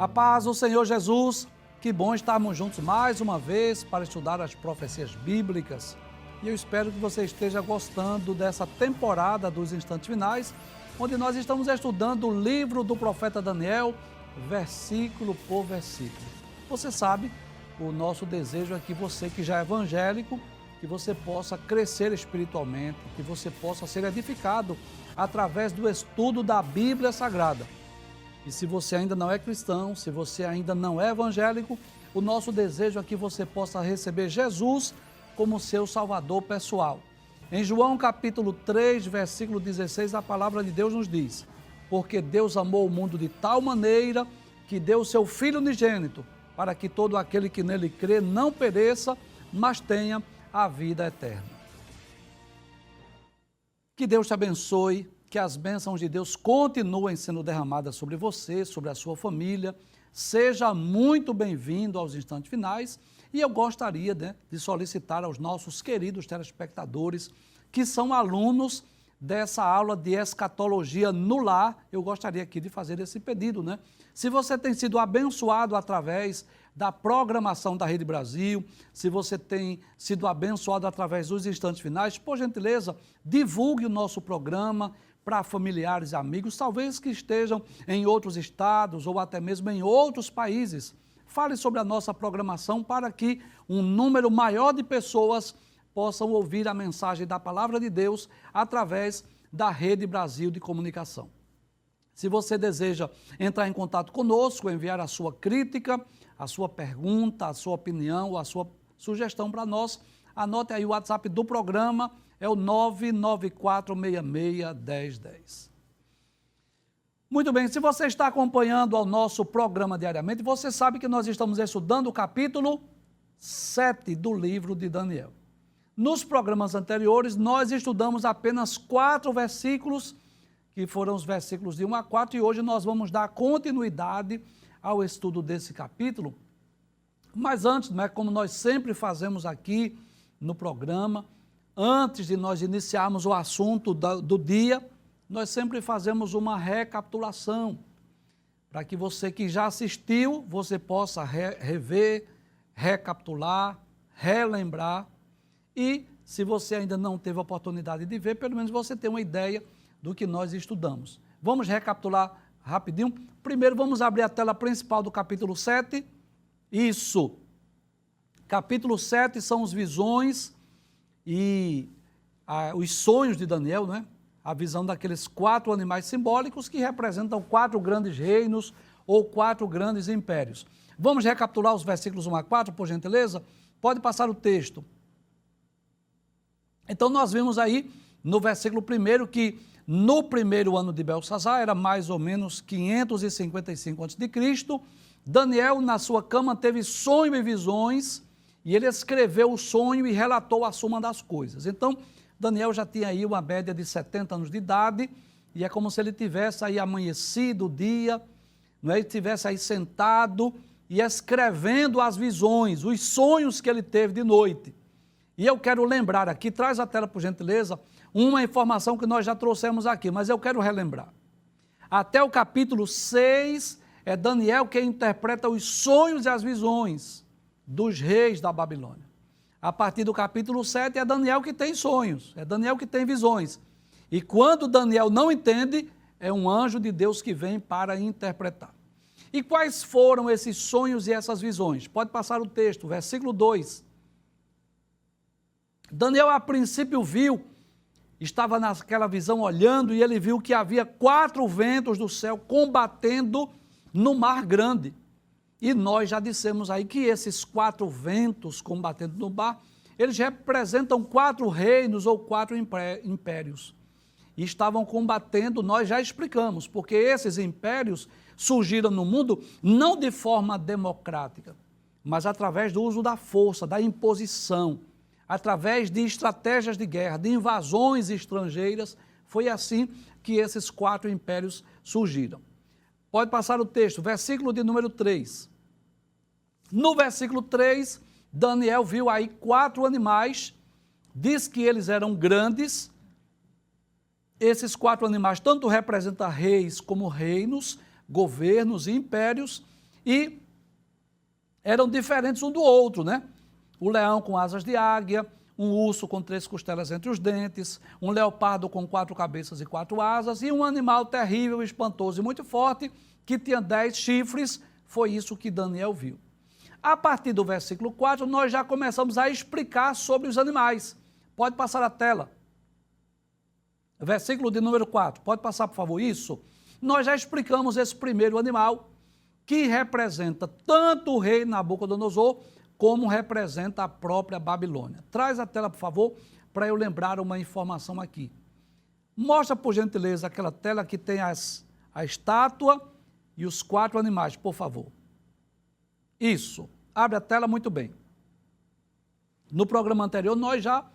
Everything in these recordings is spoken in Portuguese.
A paz do Senhor Jesus, que bom estarmos juntos mais uma vez para estudar as profecias bíblicas. E eu espero que você esteja gostando dessa temporada dos Instantes Finais, onde nós estamos estudando o livro do profeta Daniel, versículo por versículo. Você sabe, o nosso desejo é que você que já é evangélico, que você possa crescer espiritualmente, que você possa ser edificado através do estudo da Bíblia Sagrada. E se você ainda não é cristão, se você ainda não é evangélico, o nosso desejo é que você possa receber Jesus como seu Salvador pessoal. Em João capítulo 3, versículo 16, a palavra de Deus nos diz: porque Deus amou o mundo de tal maneira que deu o seu Filho unigênito, para que todo aquele que nele crê não pereça, mas tenha a vida eterna. Que Deus te abençoe, que as bênçãos de Deus continuem sendo derramadas sobre você, sobre a sua família. Seja muito bem-vindo aos Instantes Finais. E eu gostaria de solicitar aos nossos queridos telespectadores que são alunos dessa aula de escatologia no lar, eu gostaria aqui de fazer esse pedido, Se você tem sido abençoado através da programação da Rede Brasil, se você tem sido abençoado através dos Instantes Finais, por gentileza, divulgue o nosso programa para familiares e amigos, talvez que estejam em outros estados ou até mesmo em outros países. Fale sobre a nossa programação para que um número maior de pessoas possam ouvir a mensagem da Palavra de Deus através da Rede Brasil de Comunicação. Se você deseja entrar em contato conosco, enviar a sua crítica, a sua pergunta, a sua opinião, a sua sugestão para nós, anote aí o WhatsApp do programa, é o 994661010. Muito bem, se você está acompanhando o nosso programa diariamente, você sabe que nós estamos estudando o capítulo 7 do livro de Daniel. Nos programas anteriores, nós estudamos apenas 4 versículos, que foram os versículos de 1 a 4, e hoje nós vamos dar continuidade ao estudo desse capítulo. Mas antes, como nós sempre fazemos aqui no programa, antes de nós iniciarmos o assunto do dia, nós sempre fazemos uma recapitulação, para que você que já assistiu, você possa rever, recapitular, relembrar, e se você ainda não teve a oportunidade de ver, pelo menos você tem uma ideia do que nós estudamos. Vamos recapitular rapidinho. Primeiro vamos abrir a tela principal do capítulo 7. Isso. Capítulo 7 são as visões e os sonhos de Daniel, A visão daqueles 4 animais simbólicos que representam 4 grandes reinos ou 4 grandes impérios. Vamos recapitular os versículos 1 a 4, por gentileza? Pode passar o texto. Então nós vimos aí no versículo 1 que no primeiro ano de Belsazar, era mais ou menos 555 a.C., Daniel na sua cama teve sonho e visões, e ele escreveu o sonho e relatou a suma das coisas. Então, Daniel já tinha aí uma média de 70 anos de idade, e é como se ele tivesse aí amanhecido o dia, ele tivesse aí sentado e escrevendo as visões, os sonhos que ele teve de noite. E eu quero lembrar aqui, traz a tela por gentileza, uma informação que nós já trouxemos aqui, mas eu quero relembrar. Até o capítulo 6, é Daniel quem interpreta os sonhos e as visões dos reis da Babilônia. A partir do capítulo 7 é Daniel que tem sonhos, é Daniel que tem visões. E quando Daniel não entende, é um anjo de Deus que vem para interpretar. E quais foram esses sonhos e essas visões? Pode passar o texto, versículo 2. Daniel a princípio estava naquela visão olhando e ele viu que havia 4 ventos do céu combatendo no mar grande. E nós já dissemos aí que esses 4 ventos combatendo no mar, eles representam 4 reinos ou 4 impérios. E estavam combatendo, nós já explicamos, porque esses impérios surgiram no mundo não de forma democrática, mas através do uso da força, da imposição, através de estratégias de guerra, de invasões estrangeiras. Foi assim que esses 4 impérios surgiram. Pode passar o texto, versículo de número 3. No versículo 3, Daniel viu aí 4 animais, diz que eles eram grandes. Esses 4 animais tanto representam reis como reinos, governos e impérios, e eram diferentes um do outro, né? O leão com asas de águia, um urso com 3 costelas entre os dentes, um leopardo com 4 cabeças e 4 asas, e um animal terrível, espantoso e muito forte, que tinha 10 chifres. Foi isso que Daniel viu. A partir do versículo 4, nós já começamos a explicar sobre os animais. Pode passar a tela. Versículo de número 4. Pode passar, por favor, isso? Nós já explicamos esse primeiro animal, que representa tanto o rei Nabucodonosor, como representa a própria Babilônia. Traz a tela, por favor, para eu lembrar uma informação aqui. Mostra, por gentileza, aquela tela que tem a estátua e os 4 animais, por favor. Isso. Abre a tela muito bem. No programa anterior, nós já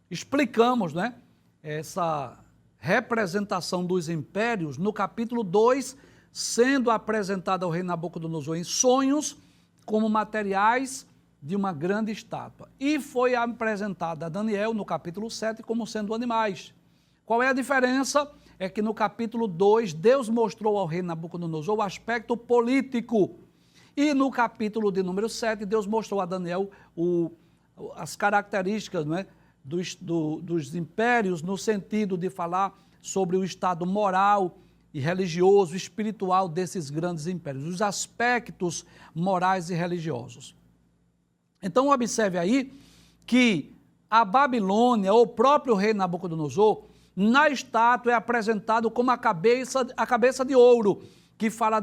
explicamos, né, essa representação dos impérios no capítulo 2, sendo apresentada ao rei Nabucodonosor em sonhos como materiais de uma grande estátua. E foi apresentada a Daniel no capítulo 7 como sendo animais. Qual é a diferença? É que no capítulo 2, Deus mostrou ao rei Nabucodonosor o aspecto político. E no capítulo de número 7, Deus mostrou a Daniel as características, não é, dos impérios, no sentido de falar sobre o estado moral e religioso, espiritual desses grandes impérios, os aspectos morais e religiosos. Então, observe aí que a Babilônia, ou o próprio rei Nabucodonosor, na estátua é apresentado como a cabeça de ouro, que fala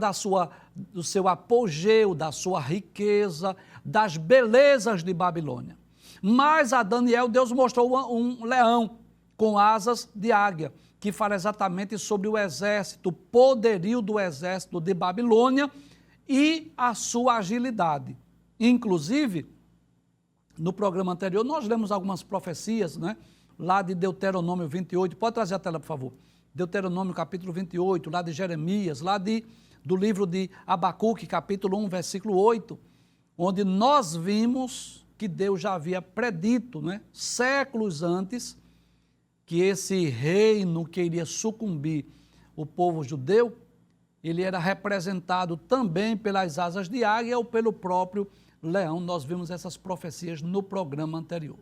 do seu apogeu, da sua riqueza, das belezas de Babilônia. Mas a Daniel, Deus mostrou um leão com asas de águia, que fala exatamente sobre o exército, o poderio do exército de Babilônia e a sua agilidade. Inclusive, no programa anterior, nós lemos algumas profecias, né, lá de Deuteronômio 28. Pode trazer a tela, por favor. Deuteronômio capítulo 28, lá de Jeremias, lá do livro de Abacuque, capítulo 1, versículo 8, onde nós vimos que Deus já havia predito, né, séculos antes, que esse reino que iria sucumbir o povo judeu, ele era representado também pelas asas de águia ou pelo próprio leão. Nós vimos essas profecias no programa anterior.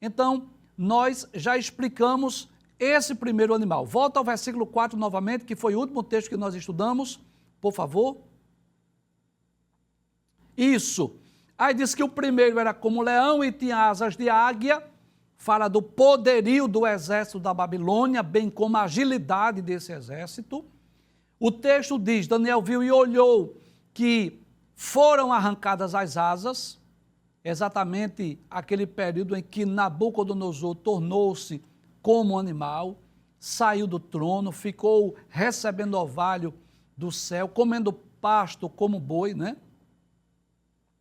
Então, nós já explicamos esse primeiro animal. Volta ao versículo 4 novamente, que foi o último texto que nós estudamos, por favor. Isso. Aí diz que o primeiro era como leão e tinha asas de águia, fala do poderio do exército da Babilônia, bem como a agilidade desse exército. O texto diz, Daniel viu e olhou que foram arrancadas as asas, exatamente aquele período em que Nabucodonosor tornou-se como animal, saiu do trono, ficou recebendo orvalho do céu, comendo pasto como boi, né?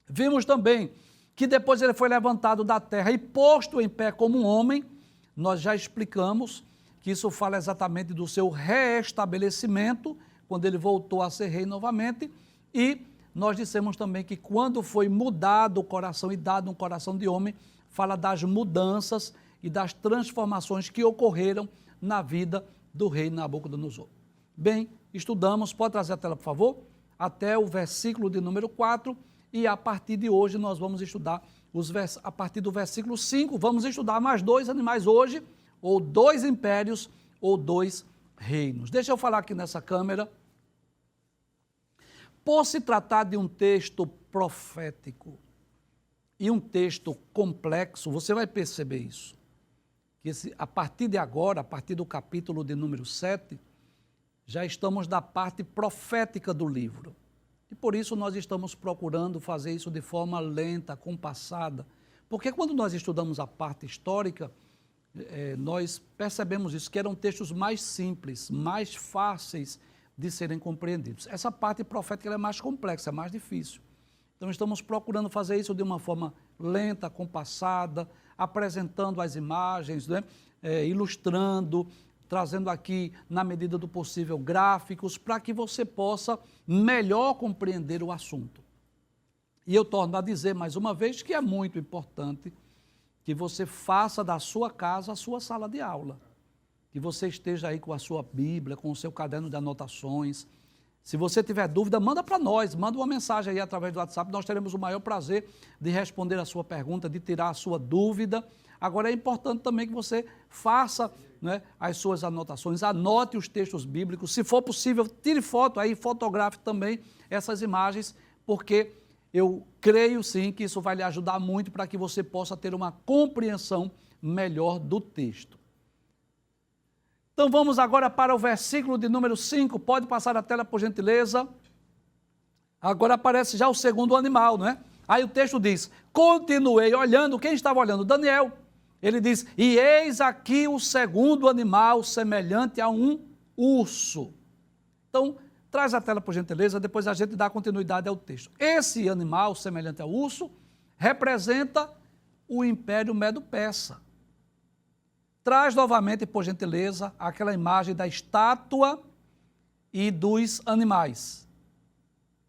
Vimos também que depois ele foi levantado da terra e posto em pé como um homem. Nós já explicamos que isso fala exatamente do seu reestabelecimento, quando ele voltou a ser rei novamente, e nós dissemos também que quando foi mudado o coração e dado um coração de homem, fala das mudanças e das transformações que ocorreram na vida do rei Nabucodonosor. Bem, estudamos, pode trazer a tela, por favor, até o versículo de número 4, e a partir de hoje nós vamos estudar, a partir do versículo 5, vamos estudar mais 2 animais hoje, ou 2 impérios, ou 2 reinos. Deixa eu falar aqui nessa câmera. Por se tratar de um texto profético e um texto complexo, você vai perceber isso. Que a partir de agora, a partir do capítulo de número 7, já estamos na parte profética do livro. E por isso nós estamos procurando fazer isso de forma lenta, compassada. Porque quando nós estudamos a parte histórica, nós percebemos isso, que eram textos mais simples, mais fáceis de serem compreendidos. Essa parte profética é mais complexa, é mais difícil. Então estamos procurando fazer isso de uma forma lenta, compassada, apresentando as imagens, né? Ilustrando, trazendo aqui, na medida do possível, gráficos, para que você possa melhor compreender o assunto. E eu torno a dizer, mais uma vez, que é muito importante que você faça da sua casa a sua sala de aula. Que você esteja aí com a sua Bíblia, com o seu caderno de anotações, Se você tiver dúvida, manda para nós, manda uma mensagem aí através do WhatsApp, nós teremos o maior prazer de responder a sua pergunta, de tirar a sua dúvida. Agora é importante também que você faça, né, as suas anotações, anote os textos bíblicos, se for possível, tire foto aí, fotografe também essas imagens, porque eu creio sim que isso vai lhe ajudar muito para que você possa ter uma compreensão melhor do texto. Então vamos agora para o versículo de número 5, pode passar a tela por gentileza. Agora aparece já o segundo animal, não é? Aí o texto diz, continuei olhando, quem estava olhando? Daniel. Ele diz, e eis aqui o segundo animal semelhante a um urso. Então, traz a tela por gentileza, depois a gente dá continuidade ao texto. Esse animal semelhante ao urso representa o Império Medo-Persa. Traz novamente, por gentileza, aquela imagem da estátua e dos animais.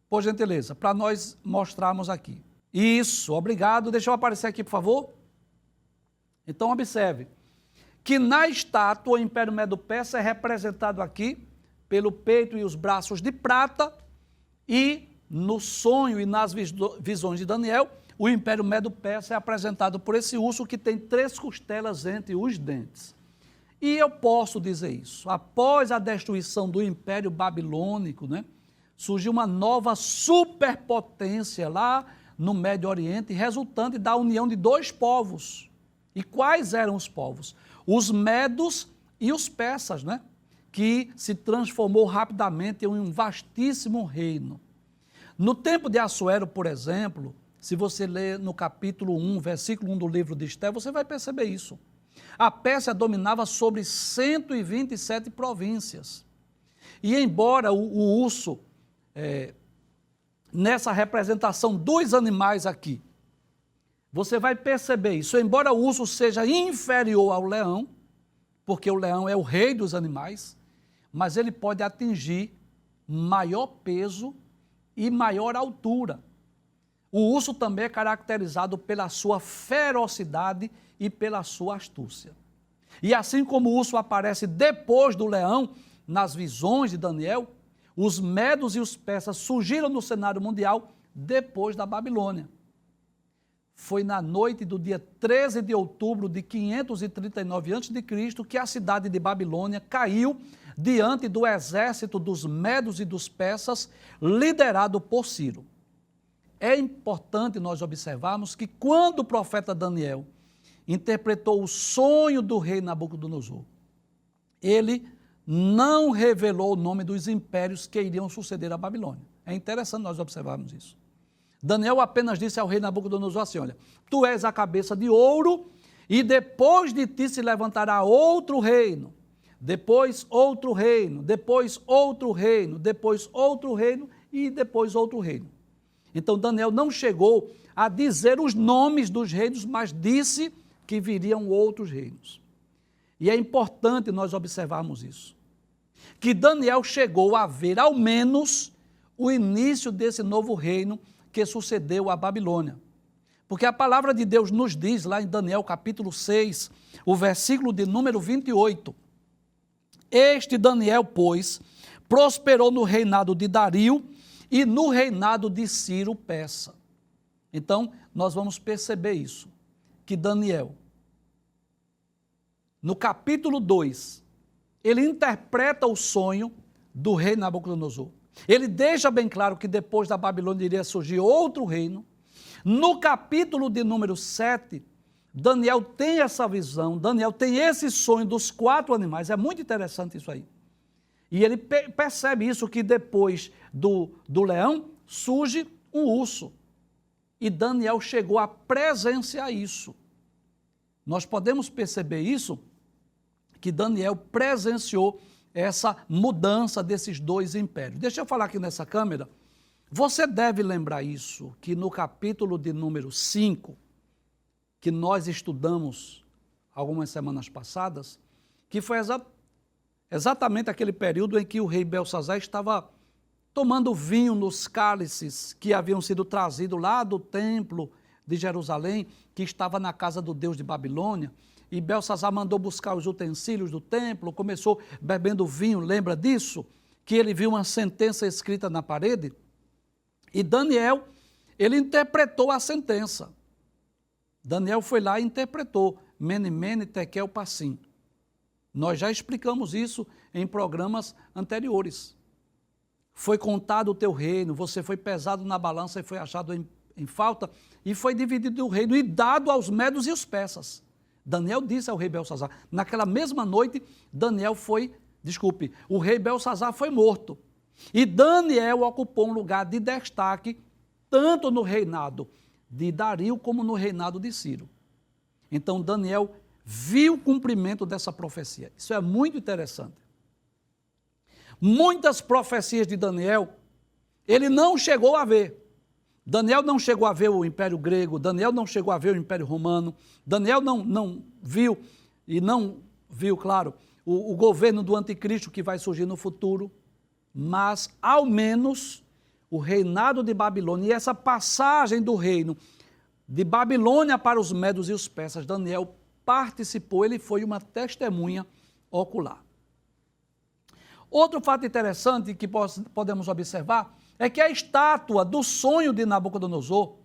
Por gentileza, para nós mostrarmos aqui. Isso, obrigado. Deixa eu aparecer aqui, por favor. Então, observe que na estátua o Império Medo-Persa é representado aqui pelo peito e os braços de prata e no sonho e nas visões de Daniel, o Império Medo-Persa é apresentado por esse urso que tem 3 costelas entre os dentes. E eu posso dizer isso, após a destruição do Império Babilônico, né, surgiu uma nova superpotência lá no Médio Oriente, resultante da união de 2 povos. E quais eram os povos? Os medos e os persas, né, que se transformou rapidamente em um vastíssimo reino. No tempo de Assuero, por exemplo, se você ler no capítulo 1, versículo 1 do livro de Esté, você vai perceber isso. A Pérsia dominava sobre 127 províncias. E embora o urso, nessa representação dos animais aqui, você vai perceber isso, embora o urso seja inferior ao leão, porque o leão é o rei dos animais, mas ele pode atingir maior peso e maior altura. O urso também é caracterizado pela sua ferocidade e pela sua astúcia. E assim como o urso aparece depois do leão, nas visões de Daniel, os medos e os persas surgiram no cenário mundial depois da Babilônia. Foi na noite do dia 13 de outubro de 539 a.C. que a cidade de Babilônia caiu diante do exército dos medos e dos persas, liderado por Ciro. É importante nós observarmos que quando o profeta Daniel interpretou o sonho do rei Nabucodonosor, ele não revelou o nome dos impérios que iriam suceder à Babilônia. É interessante nós observarmos isso. Daniel apenas disse ao rei Nabucodonosor assim, olha, tu és a cabeça de ouro e depois de ti se levantará outro reino, depois outro reino, depois outro reino, depois outro reino e depois outro reino. Então Daniel não chegou a dizer os nomes dos reinos, mas disse que viriam outros reinos. E é importante nós observarmos isso. Que Daniel chegou a ver ao menos o início desse novo reino que sucedeu à Babilônia. Porque a palavra de Deus nos diz lá em Daniel capítulo 6, o versículo de número 28. Este Daniel, pois, prosperou no reinado de Dario e no reinado de Ciro Persa. Então, nós vamos perceber isso, que Daniel, no capítulo 2, ele interpreta o sonho do rei Nabucodonosor. Ele deixa bem claro que depois da Babilônia iria surgir outro reino. No capítulo de número 7, Daniel tem essa visão, Daniel tem esse sonho dos 4 animais, é muito interessante isso aí. E ele percebe isso, que depois do leão surge um urso. E Daniel chegou a presenciar isso. Nós podemos perceber isso, que Daniel presenciou essa mudança desses 2 impérios. Deixa eu falar aqui nessa câmera. Você deve lembrar isso, que no capítulo de número 5, que nós estudamos algumas semanas passadas, que foi exatamente aquele período em que o rei Belsazar estava tomando vinho nos cálices que haviam sido trazidos lá do templo de Jerusalém, que estava na casa do Deus de Babilônia, e Belsazar mandou buscar os utensílios do templo, começou bebendo vinho, lembra disso? que ele viu uma sentença escrita na parede, e Daniel, ele interpretou a sentença. Daniel foi lá e interpretou, Mene, Mene, Tekel, Parsim. Nós já explicamos isso em programas anteriores. Foi contado o teu reino, você foi pesado na balança e foi achado em falta, e foi dividido o reino e dado aos medos e os persas. Daniel disse ao rei Belsazar, naquela mesma noite, o rei Belsazar foi morto. E Daniel ocupou um lugar de destaque, tanto no reinado de Dario como no reinado de Ciro. Então Daniel viu o cumprimento dessa profecia. Isso é muito interessante. Muitas profecias de Daniel, ele não chegou a ver. Daniel não chegou a ver o Império Grego, Daniel não chegou a ver o Império Romano, Daniel não viu, claro, o governo do anticristo que vai surgir no futuro, mas, ao menos, o reinado de Babilônia e essa passagem do reino de Babilônia para os medos e os persas, Daniel participou, ele foi uma testemunha ocular. Outro fato interessante que podemos observar é que a estátua do sonho de Nabucodonosor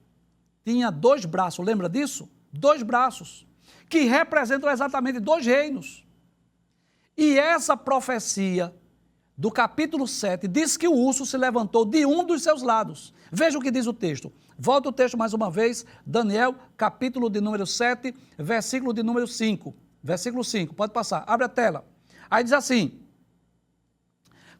tinha 2 braços, lembra disso? 2 braços, que representam exatamente 2 reinos. E essa profecia do capítulo 7 diz que o urso se levantou de um dos seus lados. Veja o que diz o texto. Volta o texto mais uma vez, Daniel, capítulo de número 7, versículo de número 5. Versículo 5, pode passar, abre a tela. Aí diz assim: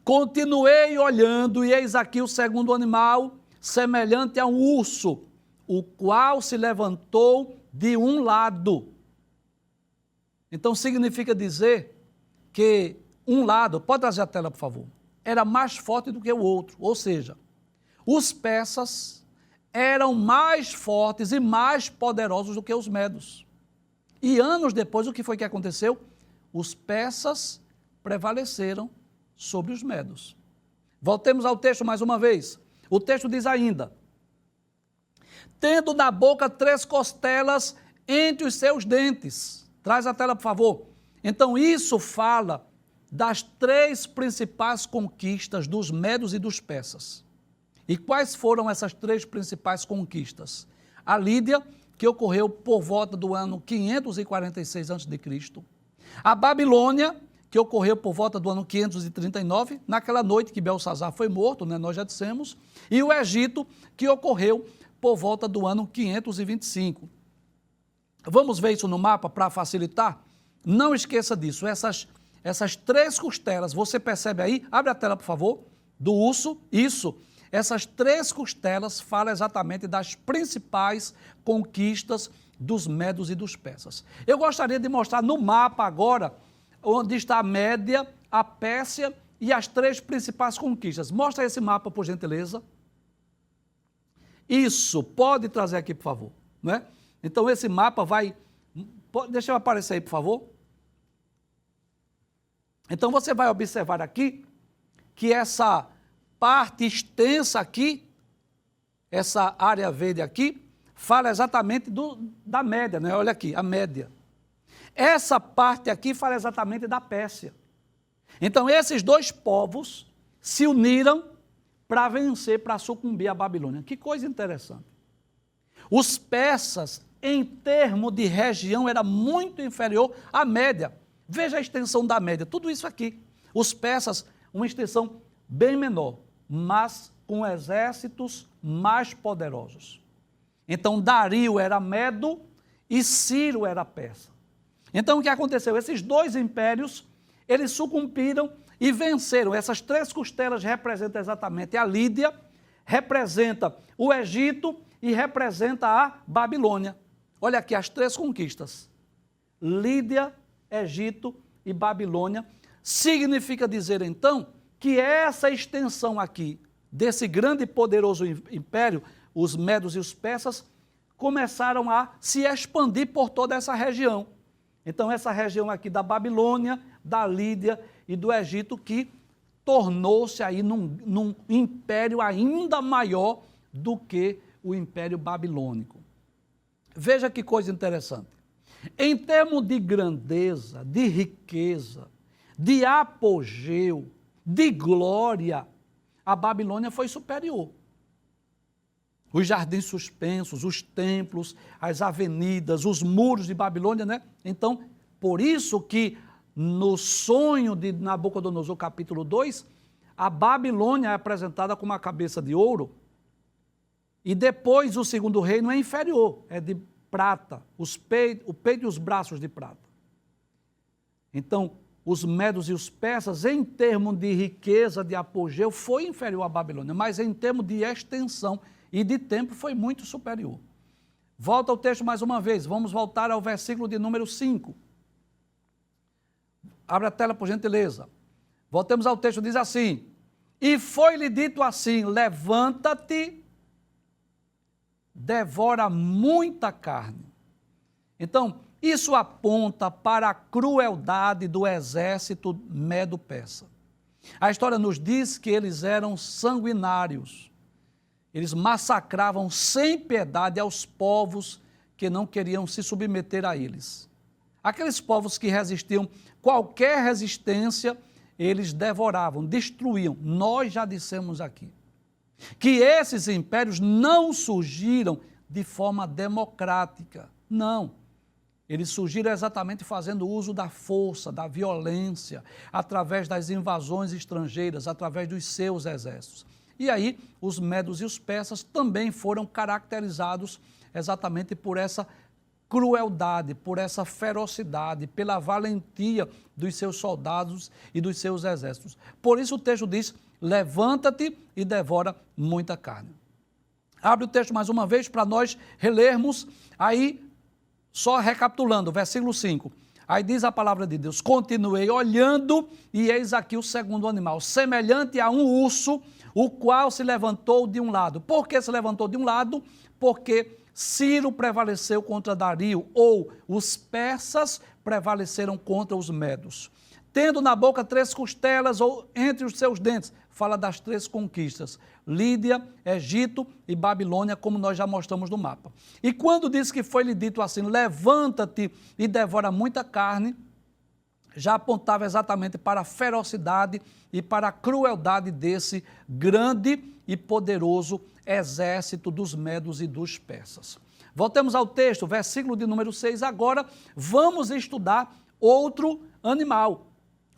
continuei olhando, e eis aqui o segundo animal, semelhante a um urso, o qual se levantou de um lado. Então significa dizer que um lado, pode trazer a tela por favor, era mais forte do que o outro, ou seja, os persas eram mais fortes e mais poderosos do que os medos. E anos depois, o que foi que aconteceu? Os persas prevaleceram sobre os medos. Voltemos ao texto mais uma vez. O texto diz ainda: tendo na boca 3 costelas entre os seus dentes. Traz a tela, por favor. Então, isso fala das 3 principais conquistas dos medos e dos persas. E quais foram essas 3 principais conquistas? A Lídia, que ocorreu por volta do ano 546 a.C. A Babilônia, que ocorreu por volta do ano 539, naquela noite que Belsazar foi morto, nós já dissemos, e o Egito, que ocorreu por volta do ano 525. Vamos ver isso no mapa para facilitar? Não esqueça disso, essas 3 costelas, você percebe aí, abre a tela por favor, do urso, isso, essas 3 costelas falam exatamente das principais conquistas dos medos e dos persas. Eu gostaria de mostrar no mapa agora, onde está a Média, a Pérsia e as 3 principais conquistas. Mostra esse mapa, por gentileza. Isso, pode trazer aqui, por favor. Né? Então, esse mapa vai... Deixa eu aparecer aí, por favor. Então, você vai observar aqui que essa parte extensa aqui, essa área verde aqui, fala exatamente da Média, né? Olha aqui, a Média. Essa parte aqui fala exatamente da Pérsia. Então, esses 2 povos se uniram para vencer, para sucumbir à Babilônia. Que coisa interessante. Os persas, em termos de região, era muito inferior à Média. Veja a extensão da Média, tudo isso aqui. Os persas, uma extensão bem menor, mas com exércitos mais poderosos. Então, Dario era medo e Ciro era persa. Então, o que aconteceu? Esses 2 impérios, eles sucumbiram e venceram. Essas 3 costelas representam exatamente a Lídia, representa o Egito e representa a Babilônia. Olha aqui as 3 conquistas. Lídia, Egito e Babilônia. Significa dizer, então, que essa extensão aqui, desse grande e poderoso império, os medos e os persas, começaram a se expandir por toda essa região. Então, essa região aqui da Babilônia, da Lídia e do Egito, que tornou-se aí num império ainda maior do que o Império Babilônico. Veja que coisa interessante. Em termos de grandeza, de riqueza, de apogeu, de glória, a Babilônia foi superior. Os jardins suspensos, os templos, as avenidas, os muros de Babilônia, né? Então, por isso que no sonho de Nabucodonosor, capítulo 2, a Babilônia é apresentada com uma cabeça de ouro e depois o segundo reino é inferior, é de prata, o peito e os braços de prata. Então, os medos e os persas, em termos de riqueza, de apogeu, foi inferior à Babilônia, mas em termos de extensão e de tempo foi muito superior. Volta ao texto mais uma vez, vamos voltar ao versículo de número 5. Abre a tela, por gentileza. Voltemos ao texto, diz assim: e foi-lhe dito assim, levanta-te, devora muita carne. Então, isso aponta para a crueldade do exército medo-persa. A história nos diz que eles eram sanguinários. Eles massacravam sem piedade aos povos que não queriam se submeter a eles. Aqueles povos que resistiam qualquer resistência, eles devoravam, destruíam. Nós já dissemos aqui que esses impérios não surgiram de forma democrática. Não. Eles surgiram exatamente fazendo uso da força, da violência, através das invasões estrangeiras, através dos seus exércitos. E aí, os medos e os persas também foram caracterizados exatamente por essa crueldade, por essa ferocidade, pela valentia dos seus soldados e dos seus exércitos. Por isso o texto diz, levanta-te e devora muita carne. Abre o texto mais uma vez para nós relermos, aí, só recapitulando, versículo 5. Aí diz a palavra de Deus, continuei olhando e eis aqui o segundo animal, semelhante a um urso, o qual se levantou de um lado. Por que se levantou de um lado? Porque Ciro prevaleceu contra Dario, ou os persas prevaleceram contra os medos. Tendo na boca 3 costelas, ou entre os seus dentes, fala das 3 conquistas, Lídia, Egito e Babilônia, como nós já mostramos no mapa. E quando diz que foi-lhe dito assim, levanta-te e devora muita carne, já apontava exatamente para a ferocidade e para a crueldade desse grande e poderoso exército dos medos e dos persas. Voltemos ao texto, versículo de número 6. Agora vamos estudar outro animal,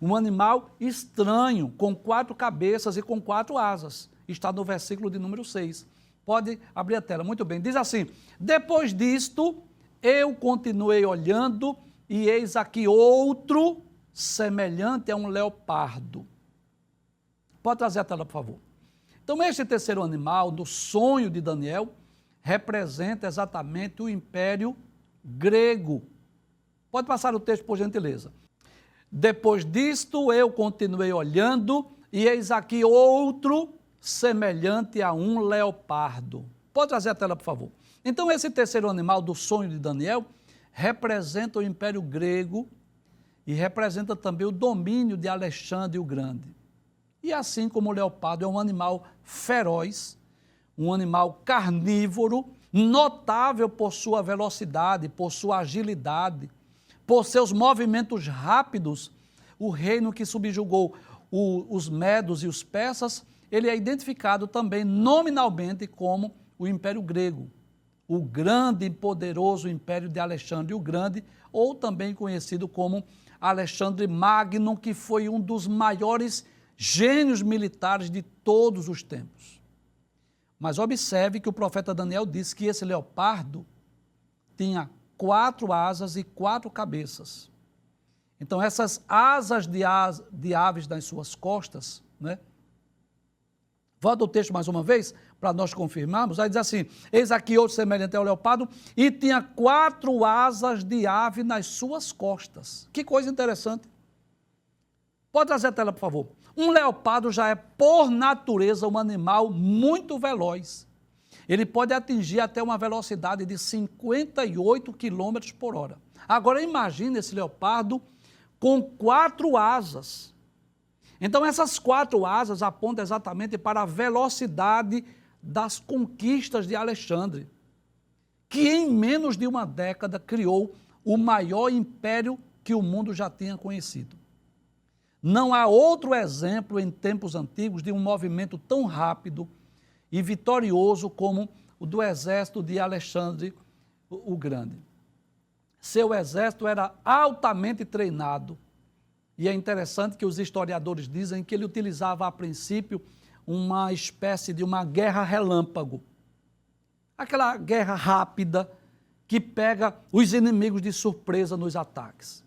um animal estranho, com 4 cabeças e com 4 asas. Está no versículo de número 6. Pode abrir a tela, muito bem. Diz assim, depois disto, eu continuei olhando e eis aqui outro semelhante a um leopardo. Pode trazer a tela, por favor. Então, este terceiro animal, do sonho de Daniel, representa exatamente o Império Grego. Pode passar o texto, por gentileza. Depois disto, eu continuei olhando e eis aqui outro semelhante a um leopardo. Pode trazer a tela, por favor. Então, esse terceiro animal do sonho de Daniel representa o Império Grego e representa também o domínio de Alexandre o Grande. E assim como o leopardo é um animal feroz, um animal carnívoro, notável por sua velocidade, por sua agilidade, por seus movimentos rápidos, o reino que subjugou os medos e os persas, ele é identificado também nominalmente como o Império Grego, o grande e poderoso Império de Alexandre o Grande, ou também conhecido como Alexandre Magno, que foi um dos maiores gênios militares de todos os tempos. Mas observe que o profeta Daniel disse que esse leopardo tinha 4 asas e 4 cabeças. Então, essas asas de aves nas suas costas, né? Volta o texto mais uma vez, para nós confirmarmos. Aí diz assim, eis aqui outro semelhante ao leopardo, e tinha 4 asas de ave nas suas costas. Que coisa interessante. Pode trazer a tela, por favor. Um leopardo já é, por natureza, um animal muito veloz. Ele pode atingir até uma velocidade de 58 km por hora. Agora, imagine esse leopardo com 4 asas. Então, essas 4 asas apontam exatamente para a velocidade das conquistas de Alexandre, que em menos de uma década criou o maior império que o mundo já tinha conhecido. Não há outro exemplo em tempos antigos de um movimento tão rápido e vitorioso como o do exército de Alexandre o Grande. Seu exército era altamente treinado, e é interessante que os historiadores dizem que ele utilizava, a princípio, uma espécie de uma guerra relâmpago. Aquela guerra rápida que pega os inimigos de surpresa nos ataques.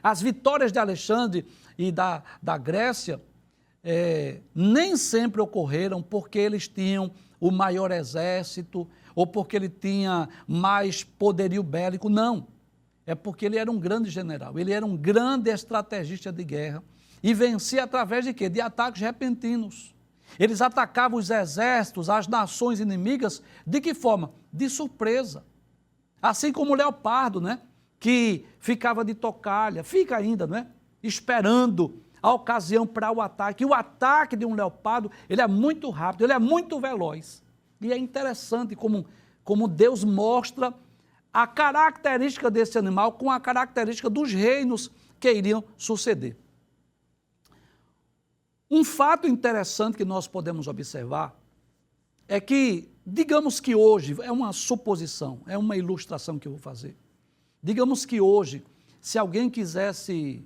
As vitórias de Alexandre e da Grécia nem sempre ocorreram porque eles tinham o maior exército ou porque ele tinha mais poderio bélico, não. É porque ele era um grande general, ele era um grande estrategista de guerra e vencia através de quê? De ataques repentinos. Eles atacavam os exércitos, as nações inimigas, de que forma? De surpresa. Assim como o leopardo, né? Que ficava de tocalha, fica ainda, né? Esperando a ocasião para o ataque. E o ataque de um leopardo, ele é muito rápido, ele é muito veloz. E é interessante como Deus mostra a característica desse animal com a característica dos reinos que iriam suceder. Um fato interessante que nós podemos observar é que, digamos que hoje, é uma suposição, é uma ilustração que eu vou fazer. Digamos que hoje, se alguém quisesse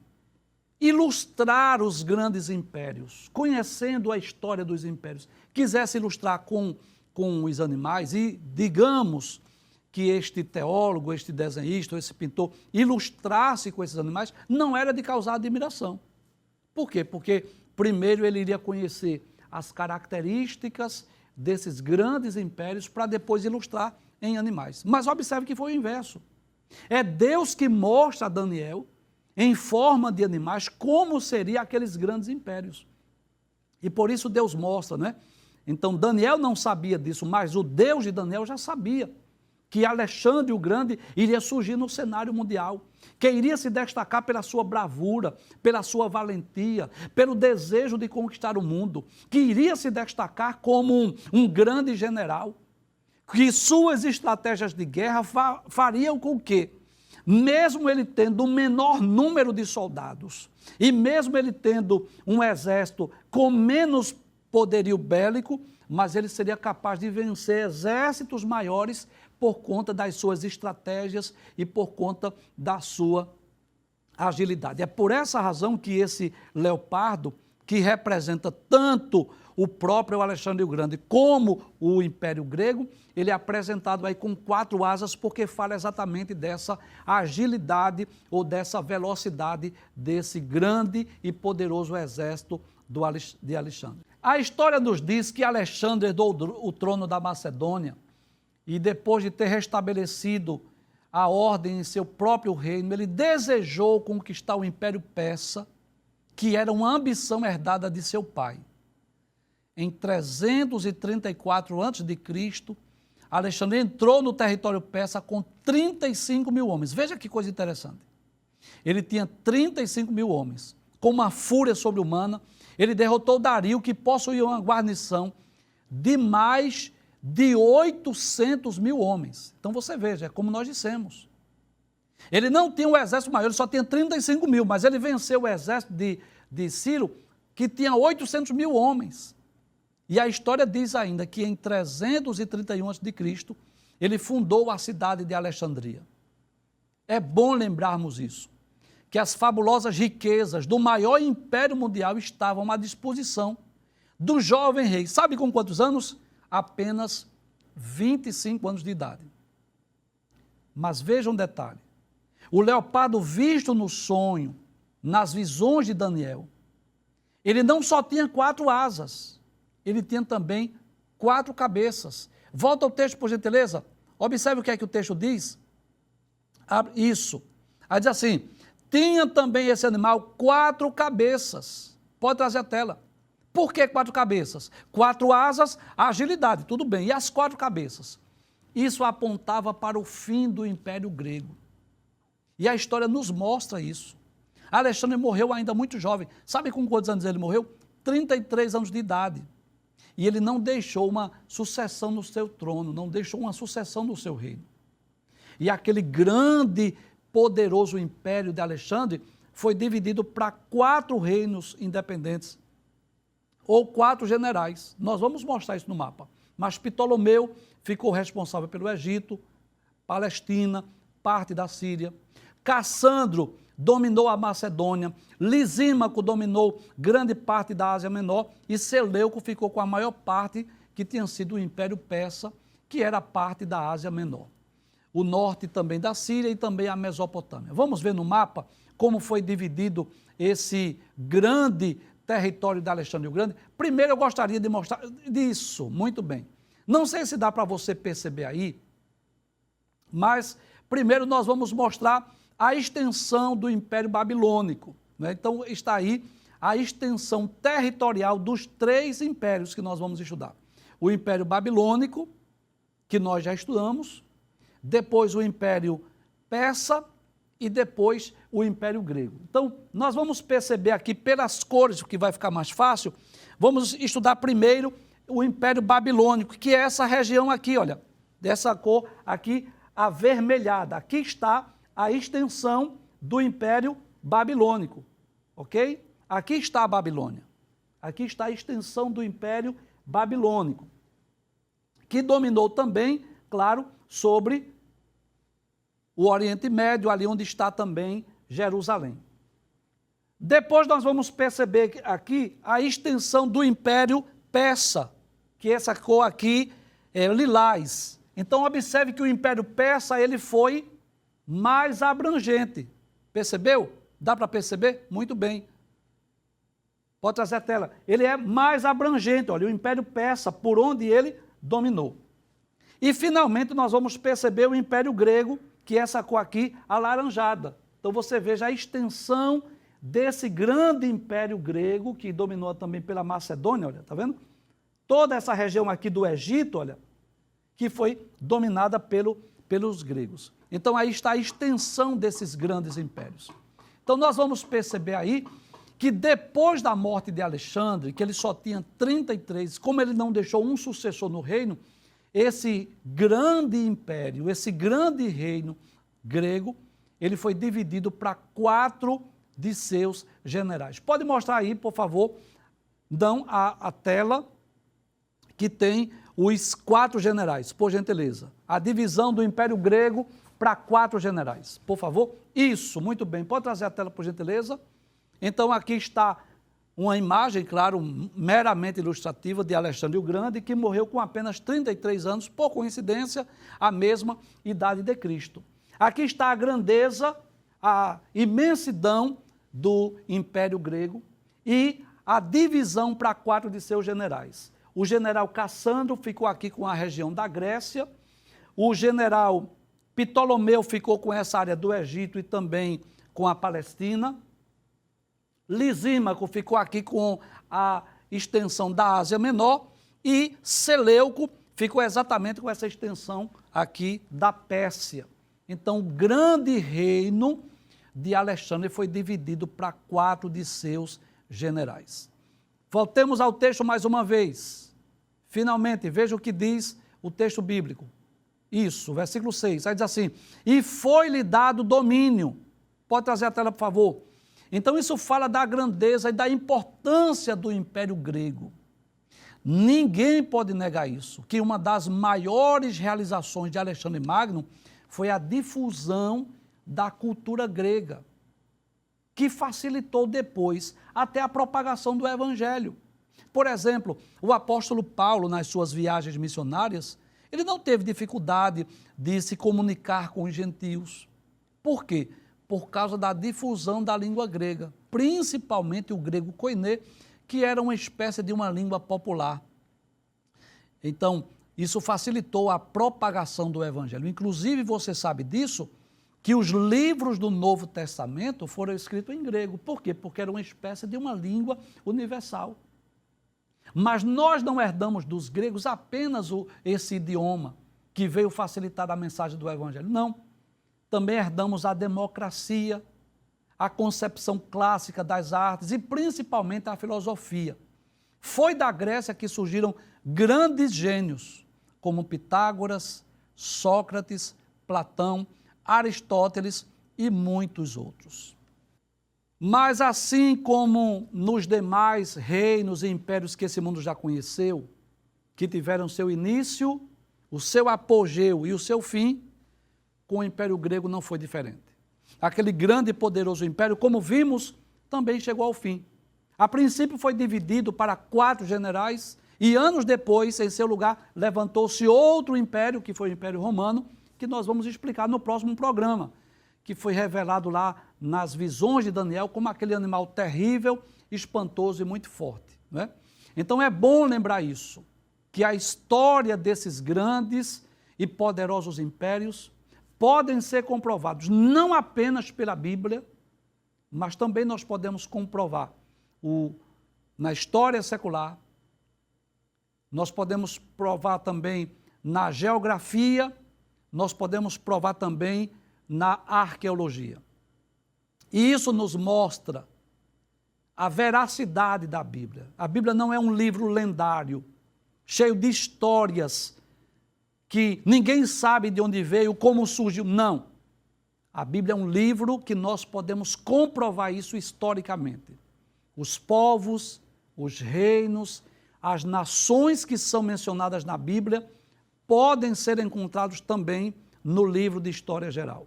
ilustrar os grandes impérios, conhecendo a história dos impérios, quisesse ilustrar com os animais e, digamos, que este teólogo, este desenhista, esse pintor ilustrasse com esses animais, não era de causar admiração. Por quê? Porque primeiro ele iria conhecer as características desses grandes impérios para depois ilustrar em animais. Mas observe que foi o inverso. É Deus que mostra a Daniel, em forma de animais, como seriam aqueles grandes impérios. E por isso Deus mostra, né? Então Daniel não sabia disso, mas o Deus de Daniel já sabia que Alexandre o Grande iria surgir no cenário mundial, que iria se destacar pela sua bravura, pela sua valentia, pelo desejo de conquistar o mundo, que iria se destacar como um grande general, que suas estratégias de guerra fariam com que, mesmo ele tendo o menor número de soldados, e mesmo ele tendo um exército com menos poderio bélico, mas ele seria capaz de vencer exércitos maiores por conta das suas estratégias e por conta da sua agilidade. É por essa razão que esse leopardo, que representa tanto o próprio Alexandre o Grande como o Império Grego, ele é apresentado aí com 4 asas, porque fala exatamente dessa agilidade ou dessa velocidade desse grande e poderoso exército de Alexandre. A história nos diz que Alexandre herdou o trono da Macedônia e depois de ter restabelecido a ordem em seu próprio reino, ele desejou conquistar o Império Persa, que era uma ambição herdada de seu pai. Em 334 a.C., Alexandre entrou no território persa com 35 mil homens. Veja que coisa interessante. Ele tinha 35 mil homens. Com uma fúria sobre-humana, ele derrotou Dario, que possuía uma guarnição de mais de 800 mil homens. Então você veja, é como nós dissemos. Ele não tinha um exército maior, ele só tinha 35 mil, mas ele venceu o exército de Ciro, que tinha 800 mil homens. E a história diz ainda que em 331 a.C., ele fundou a cidade de Alexandria. É bom lembrarmos isso, que as fabulosas riquezas do maior império mundial estavam à disposição do jovem rei. Sabe com quantos anos? Apenas 25 anos de idade. Mas veja um detalhe. O leopardo visto no sonho, nas visões de Daniel, ele não só tinha 4 asas, ele tinha também 4 cabeças. Volta ao texto, por gentileza. Observe o que é que o texto diz. Isso. Aí diz assim, tinha também esse animal 4 cabeças. Pode trazer a tela. Por que 4 cabeças? 4 asas, agilidade, tudo bem. E as 4 cabeças? Isso apontava para o fim do Império Grego. E a história nos mostra isso. Alexandre morreu ainda muito jovem. Sabe com quantos anos ele morreu? 33 anos de idade. E ele não deixou uma sucessão no seu trono, não deixou uma sucessão no seu reino. E aquele grande, poderoso império de Alexandre foi dividido para 4 reinos independentes, ou 4 generais. Nós vamos mostrar isso no mapa. Mas Ptolomeu ficou responsável pelo Egito, Palestina, parte da Síria. Cassandro dominou a Macedônia, Lisímaco dominou grande parte da Ásia Menor e Seleuco ficou com a maior parte, que tinha sido o Império Persa, que era parte da Ásia Menor. O norte também da Síria e também a Mesopotâmia. Vamos ver no mapa como foi dividido esse grande território de Alexandre o Grande. Primeiro eu gostaria de mostrar isso, muito bem. Não sei se dá para você perceber aí, mas primeiro nós vamos mostrar a extensão do Império Babilônico, né? Então está aí a extensão territorial dos 3 impérios que nós vamos estudar. O Império Babilônico, que nós já estudamos, depois o Império Persa e depois o Império Grego. Então, nós vamos perceber aqui pelas cores, que vai ficar mais fácil, vamos estudar primeiro o Império Babilônico, que é essa região aqui, olha, dessa cor aqui avermelhada. Aqui está a extensão do Império Babilônico, ok? Aqui está a Babilônia. Aqui está a extensão do Império Babilônico, que dominou também, claro, sobre o Oriente Médio, ali onde está também Jerusalém. Depois nós vamos perceber aqui a extensão do Império Persa, que essa cor aqui é lilás. Então observe que o Império Persa ele foi mais abrangente. Percebeu? Dá para perceber? Muito bem. Pode trazer a tela. Ele é mais abrangente, olha, o Império Persa, por onde ele dominou. E finalmente nós vamos perceber o Império Grego, que é essa cor aqui alaranjada. Então você veja a extensão desse grande Império Grego, que dominou também pela Macedônia, olha, tá vendo? Toda essa região aqui do Egito, olha, que foi dominada pelos gregos. Então aí está a extensão desses grandes impérios. Então nós vamos perceber aí que depois da morte de Alexandre, que ele só tinha 33, como ele não deixou um sucessor no reino, esse grande império, esse grande reino grego, ele foi dividido para 4 de seus generais. Pode mostrar aí, por favor, dão a tela que tem os 4 generais, por gentileza. A divisão do Império Grego para 4 generais, por favor. Isso, muito bem. Pode trazer a tela, por gentileza. Então, aqui está uma imagem, claro, meramente ilustrativa de Alexandre o Grande, que morreu com apenas 33 anos, por coincidência, a mesma idade de Cristo. Aqui está a grandeza, a imensidão do Império Grego e a divisão para 4 de seus generais. O general Cassandro ficou aqui com a região da Grécia, o general Ptolomeu ficou com essa área do Egito e também com a Palestina. Lisímaco ficou aqui com a extensão da Ásia Menor e Seleuco ficou exatamente com essa extensão aqui da Pérsia. Então, o grande reino de Alexandre foi dividido para 4 de seus generais. Voltemos ao texto mais uma vez. Finalmente, veja o que diz o texto bíblico. Isso, versículo 6, aí diz assim, e foi-lhe dado domínio. Pode trazer a tela, por favor. Então isso fala da grandeza e da importância do Império Grego. Ninguém pode negar isso, que uma das maiores realizações de Alexandre Magno foi a difusão da cultura grega, que facilitou depois até a propagação do Evangelho. Por exemplo, o apóstolo Paulo, nas suas viagens missionárias, ele não teve dificuldade de se comunicar com os gentios. Por quê? Por causa da difusão da língua grega, principalmente o grego koiné, que era uma espécie de uma língua popular. Então, isso facilitou a propagação do Evangelho. Inclusive, você sabe disso, que os livros do Novo Testamento foram escritos em grego. Por quê? Porque era uma espécie de uma língua universal. Mas nós não herdamos dos gregos apenas esse idioma que veio facilitar a mensagem do Evangelho. Não. Também herdamos a democracia, a concepção clássica das artes e principalmente a filosofia. Foi da Grécia que surgiram grandes gênios, como Pitágoras, Sócrates, Platão, Aristóteles e muitos outros. Mas assim como nos demais reinos e impérios que esse mundo já conheceu, que tiveram seu início, o seu apogeu e o seu fim, com o Império Grego não foi diferente. Aquele grande e poderoso império, como vimos, também chegou ao fim. A princípio foi dividido para 4 generais e anos depois, em seu lugar, levantou-se outro império, que foi o Império Romano, que nós vamos explicar no próximo programa, que foi revelado lá nas visões de Daniel como aquele animal terrível, espantoso e muito forte, né? Então é bom lembrar isso, que a história desses grandes e poderosos impérios podem ser comprovados não apenas pela Bíblia, mas também nós podemos comprovar na história secular, nós podemos provar também na geografia, nós podemos provar também na arqueologia. E isso nos mostra a veracidade da Bíblia. A Bíblia não é um livro lendário, cheio de histórias que ninguém sabe de onde veio, como surgiu. Não. A Bíblia é um livro que nós podemos comprovar isso historicamente. Os povos, os reinos, as nações que são mencionadas na Bíblia podem ser encontrados também no livro de História Geral.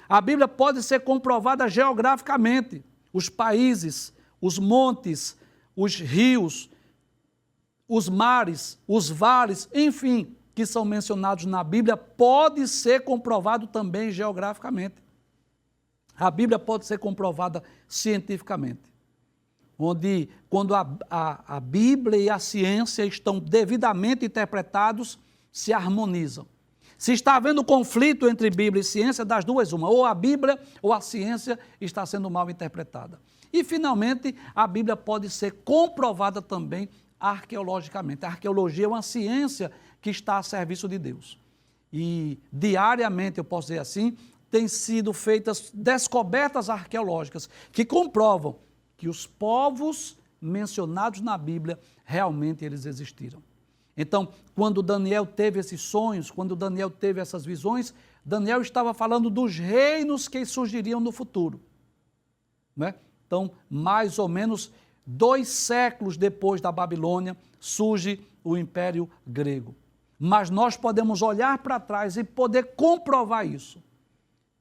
A Bíblia pode ser comprovada geograficamente. Os países, os montes, os rios, os mares, os vales, enfim, que são mencionados na Bíblia, pode ser comprovado também geograficamente. A Bíblia pode ser comprovada cientificamente, quando a Bíblia e a ciência estão devidamente interpretados, se harmonizam. Se está havendo conflito entre Bíblia e ciência, das duas uma, ou a Bíblia ou a ciência está sendo mal interpretada. E, finalmente, a Bíblia pode ser comprovada também arqueologicamente. A arqueologia é uma ciência que está a serviço de Deus. E, diariamente, eu posso dizer assim, têm sido feitas descobertas arqueológicas que comprovam que os povos mencionados na Bíblia, realmente eles existiram. Então, quando Daniel teve esses sonhos, quando Daniel teve essas visões, Daniel estava falando dos reinos que surgiriam no futuro, né? Então, mais ou menos 2 séculos depois da Babilônia, surge o Império Grego. Mas nós podemos olhar para trás e poder comprovar isso,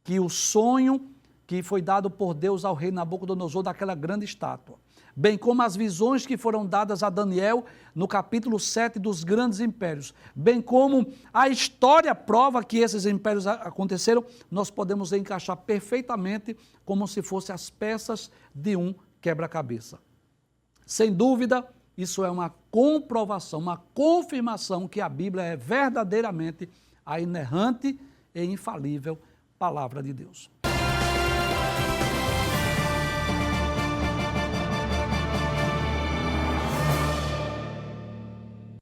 que o sonho que foi dado por Deus ao rei Nabucodonosor daquela grande estátua, bem como as visões que foram dadas a Daniel no capítulo 7 dos grandes impérios, bem como a história prova que esses impérios aconteceram, nós podemos encaixar perfeitamente como se fossem as peças de um quebra-cabeça. Sem dúvida, isso é uma comprovação, uma confirmação que a Bíblia é verdadeiramente a inerrante e infalível palavra de Deus.